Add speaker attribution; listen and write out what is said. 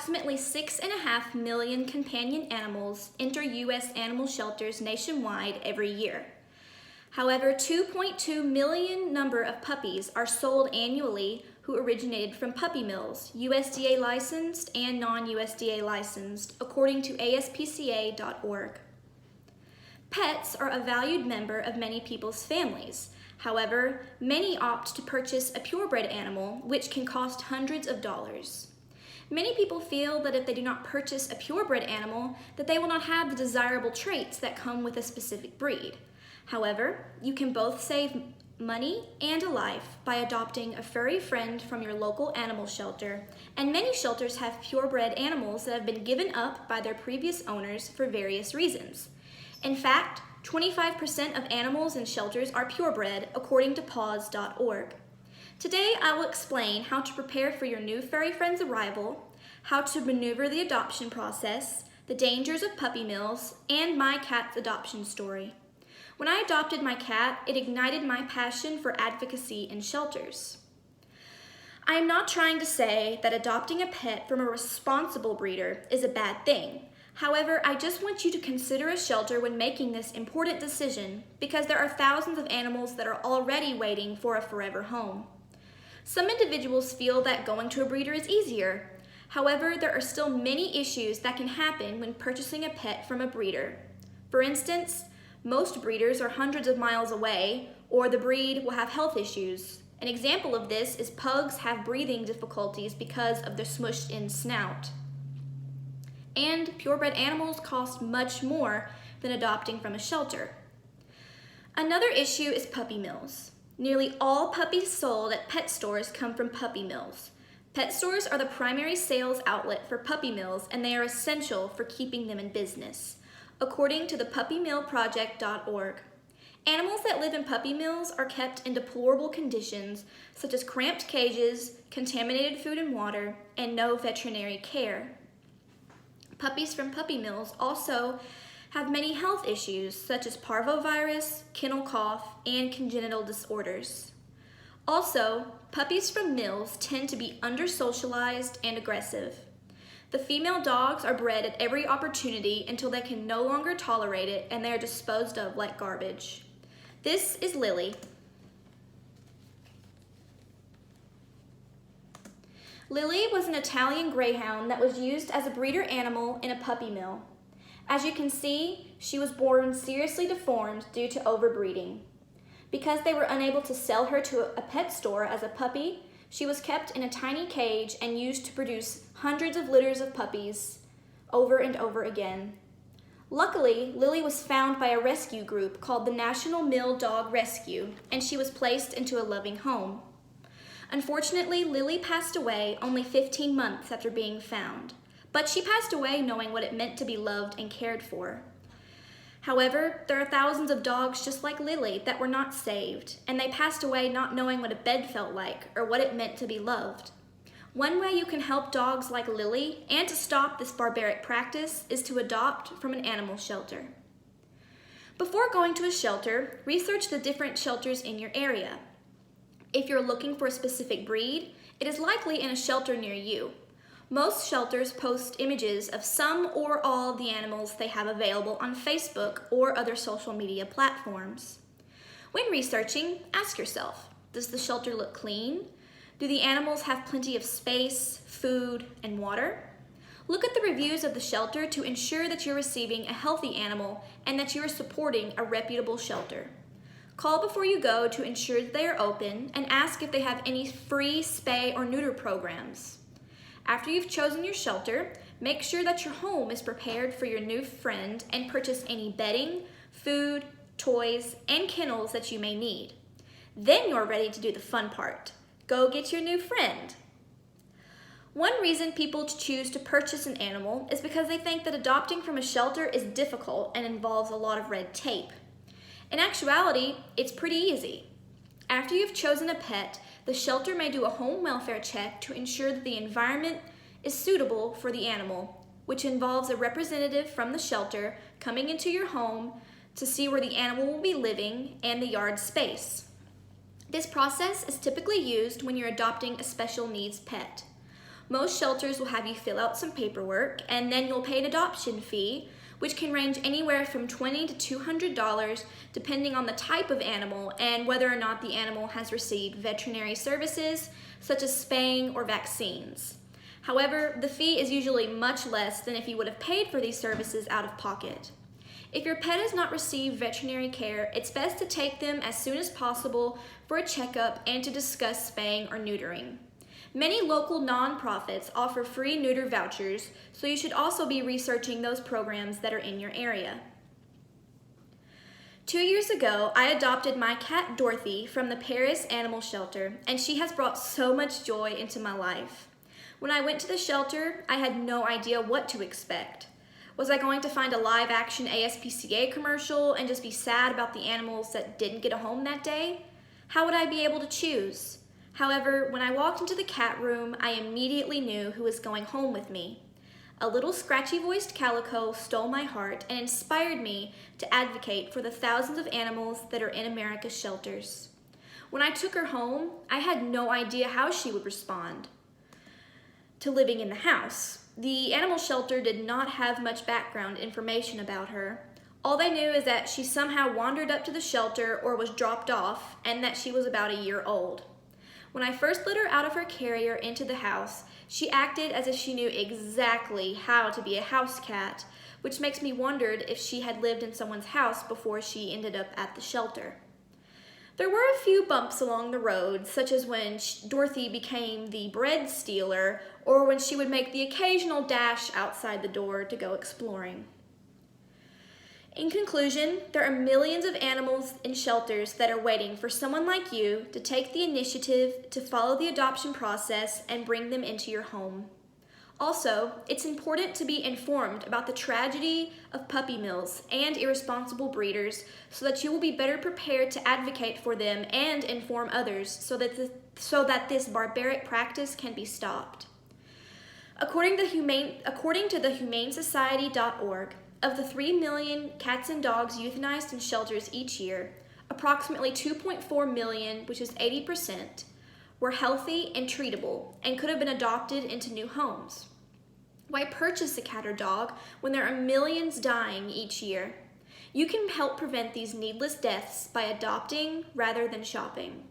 Speaker 1: approximately 6.5 million companion animals enter U.S. animal shelters nationwide every year. However, 2.2 million number of puppies are sold annually who originated from puppy mills, USDA licensed and non-USDA licensed, according to ASPCA.org. Pets are a valued member of many people's families. However, many opt to purchase a purebred animal, which can cost hundreds of dollars. Many people feel that if they do not purchase a purebred animal, that they will not have the desirable traits that come with a specific breed. However, you can both save money and a life by adopting a furry friend from your local animal shelter, and many shelters have purebred animals that have been given up by their previous owners for various reasons. In fact, 25% of animals in shelters are purebred, according to paws.org. Today, I will explain how to prepare for your new furry friend's arrival, how to maneuver the adoption process, the dangers of puppy mills, and my cat's adoption story. When I adopted my cat, it ignited my passion for advocacy in shelters. I am not trying to say that adopting a pet from a responsible breeder is a bad thing. However, I just want you to consider a shelter when making this important decision because there are thousands of animals that are already waiting for a forever home. Some individuals feel that going to a breeder is easier. However, there are still many issues that can happen when purchasing a pet from a breeder. For instance, most breeders are hundreds of miles away, or the breed will have health issues. An example of this is pugs have breathing difficulties because of their smushed-in snout. And purebred animals cost much more than adopting from a shelter. Another issue is puppy mills. Nearly all puppies sold at pet stores come from puppy mills. Pet stores are the primary sales outlet for puppy mills, and they are essential for keeping them in business, according to the puppymillproject.org. Animals that live in puppy mills are kept in deplorable conditions, such as cramped cages, contaminated food and water, and no veterinary care. Puppies from puppy mills also have many health issues, such as parvovirus, kennel cough, and congenital disorders. Also, puppies from mills tend to be under-socialized and aggressive. The female dogs are bred at every opportunity until they can no longer tolerate it and they are disposed of like garbage. This is Lily. Lily was an Italian greyhound that was used as a breeder animal in a puppy mill. As you can see, she was born seriously deformed due to overbreeding. Because they were unable to sell her to a pet store as a puppy, she was kept in a tiny cage and used to produce hundreds of litters of puppies over and over again. Luckily, Lily was found by a rescue group called the National Mill Dog Rescue, and she was placed into a loving home. Unfortunately, Lily passed away only 15 months after being found, but she passed away knowing what it meant to be loved and cared for. However, there are thousands of dogs just like Lily that were not saved, and they passed away not knowing what a bed felt like or what it meant to be loved. One way you can help dogs like Lily and to stop this barbaric practice is to adopt from an animal shelter. Before going to a shelter, research the different shelters in your area. If you're looking for a specific breed, it is likely in a shelter near you. Most shelters post images of some or all of the animals they have available on Facebook or other social media platforms. When researching, ask yourself, does the shelter look clean? Do the animals have plenty of space, food, and water? Look at the reviews of the shelter to ensure that you're receiving a healthy animal and that you are supporting a reputable shelter. Call before you go to ensure that they are open and ask if they have any free spay or neuter programs. After you've chosen your shelter, make sure that your home is prepared for your new friend and purchase any bedding, food, toys, and kennels that you may need. Then you're ready to do the fun part. Go get your new friend. One reason people choose to purchase an animal is because they think that adopting from a shelter is difficult and involves a lot of red tape. In actuality, it's pretty easy. After you've chosen a pet, the shelter may do a home welfare check to ensure that the environment is suitable for the animal, which involves a representative from the shelter coming into your home to see where the animal will be living and the yard space. This process is typically used when you're adopting a special needs pet. Most shelters will have you fill out some paperwork, and then you'll pay an adoption fee, which can range anywhere from $20 to $200 depending on the type of animal and whether or not the animal has received veterinary services such as spaying or vaccines. However, the fee is usually much less than if you would have paid for these services out of pocket. If your pet has not received veterinary care, it's best to take them as soon as possible for a checkup and to discuss spaying or neutering. Many local nonprofits offer free neuter vouchers, so you should also be researching those programs that are in your area. 2 years ago, I adopted my cat Dorothy from the Paris Animal Shelter, and she has brought so much joy into my life. When I went to the shelter, I had no idea what to expect. Was I going to find a live-action ASPCA commercial and just be sad about the animals that didn't get a home that day? How would I be able to choose? However, when I walked into the cat room, I immediately knew who was going home with me. A little scratchy-voiced calico stole my heart and inspired me to advocate for the thousands of animals that are in America's shelters. When I took her home, I had no idea how she would respond to living in the house. The animal shelter did not have much background information about her. All they knew is that she somehow wandered up to the shelter or was dropped off, and that she was about a year old. When I first let her out of her carrier into the house, she acted as if she knew exactly how to be a house cat, which makes me wonder if she had lived in someone's house before she ended up at the shelter. There were a few bumps along the road, such as when Dorothy became the bread stealer, or when she would make the occasional dash outside the door to go exploring. In conclusion, there are millions of animals in shelters that are waiting for someone like you to take the initiative to follow the adoption process and bring them into your home. Also, it's important to be informed about the tragedy of puppy mills and irresponsible breeders so that you will be better prepared to advocate for them and inform others so that this barbaric practice can be stopped. According to thehumanesociety.org, of the 3 million cats and dogs euthanized in shelters each year, approximately 2.4 million, which is 80%, were healthy and treatable and could have been adopted into new homes. Why purchase a cat or dog when there are millions dying each year? You can help prevent these needless deaths by adopting rather than shopping.